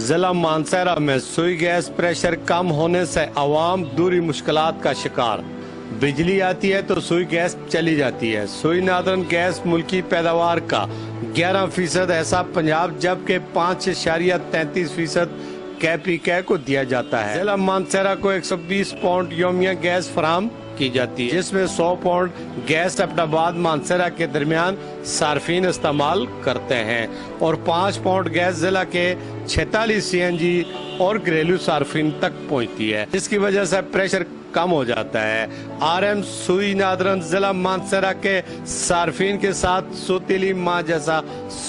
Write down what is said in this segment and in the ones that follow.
ضلع مانسہرہ میں سوئی گیس پریشر کم ہونے سے عوام دوری مشکلات کا شکار۔ بجلی آتی ہے تو سوئی گیس چلی جاتی ہے۔ سوئی نادرن گیس ملکی پیداوار کا 11% ایسا پنجاب جبکہ 5.33% KPK کو دیا جاتا ہے۔ ضلع مانسہرہ کو 120 پاؤنڈ یومیہ گیس فراہم کی جاتی ہے، جس میں 100 پاؤنڈ گیس ایبٹ آباد مانسہرہ کے درمیان صارفین استعمال کرتے ہیں اور 5 پاؤنڈ گیس ضلع کے 46 CNG اور گھریلو صارفین تک پہنچتی ہے، جس کی وجہ سے پریشر کم ہو جاتا ہے۔ RM سوئی نادرن ضلع مانسہرہ کے صارفین کے ساتھ سوتیلی ماں جیسا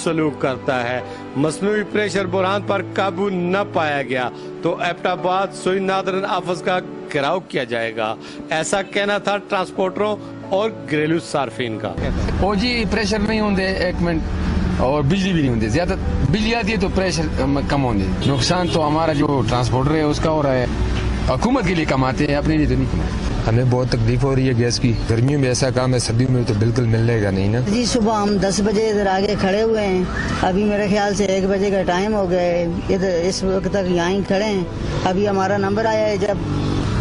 سلوک کرتا ہے۔ مصنوعی پریشر بحران پر قابو نہ پایا گیا تو ایبٹ آباد سوئی نادرن آفس کا گھیراؤ کیا جائے گا، ایسا کہنا تھا ٹرانسپورٹروں اور گھریلو صارفین کا۔ جی پریشر نہیں ہوندے 1 منٹ اور بجلی بھی نہیں ہوندی، زیادہ بجلی آتی ہے تو پریشر کم ہوندے۔ نقصان تو ہمارا جو ٹرانسپورٹر ہے اس کا ہو رہا ہے، حکومت کے لیے کماتے ہیں، اپنے لیے تو نہیں کماتے۔ ہمیں بہت تکلیف ہو رہی ہے گیس کی، گرمیوں میں ایسا کام ہے، سردیوں میں تو بالکل ملنے گا نہیں نا۔ جی صبح ہم 10 بجے ادھر آگے کھڑے ہوئے ہیں، ابھی میرے خیال سے 1 بجے کا ٹائم ہو گیا ہے، ادھر اس وقت تک یہاں ہی کھڑے ہیں۔ ابھی ہمارا نمبر آیا ہے،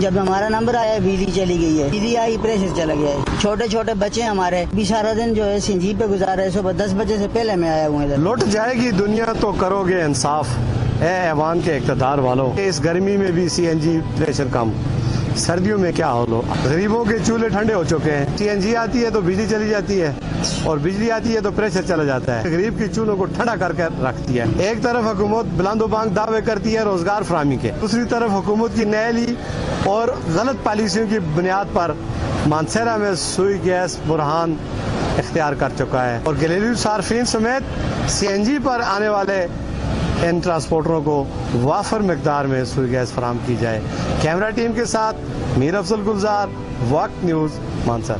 جب ہمارا نمبر آیا بجلی چلی گئی ہے، بجلی آئی پریشر چلا گیا ہے۔ چھوٹے چھوٹے بچے ہمارے بھی سارا دن جو ہے CNG پہ گزار رہے، صبح 10 بجے سے پہلے میں آیا ہوں ادھر۔ لوٹ جائے گی دنیا تو کرو گے انصاف، اے ایوان کے اقتدار والوں، اس گرمی میں بھی CNG پریشر کم، سردیوں میں کیا ہو؟ غریبوں کے چولہے ٹھنڈے ہو چکے ہیں۔ CNG آتی ہے تو بجلی چلی جاتی ہے اور بجلی آتی ہے تو پریشر چلا جاتا ہے، غریب کی چولہوں کو ٹھنڈا کر کے رکھتی ہے۔ ایک طرف حکومت بلند و بانگ دعوے کرتی ہے روزگار فراہمی کے، دوسری طرف حکومت کی نیلی اور غلط پالیسیوں کی بنیاد پر مانسہرہ میں سوئی گیس بحران اختیار کر چکا ہے اور گھریلو صارفین سمیت CNG پر آنے والے ان ٹرانسپورٹروں کو وافر مقدار میں سوئی گیس فراہم کی جائے۔ کیمرہ ٹیم کے ساتھ میر افضل گلزار، وقت نیوز، مانسہرہ۔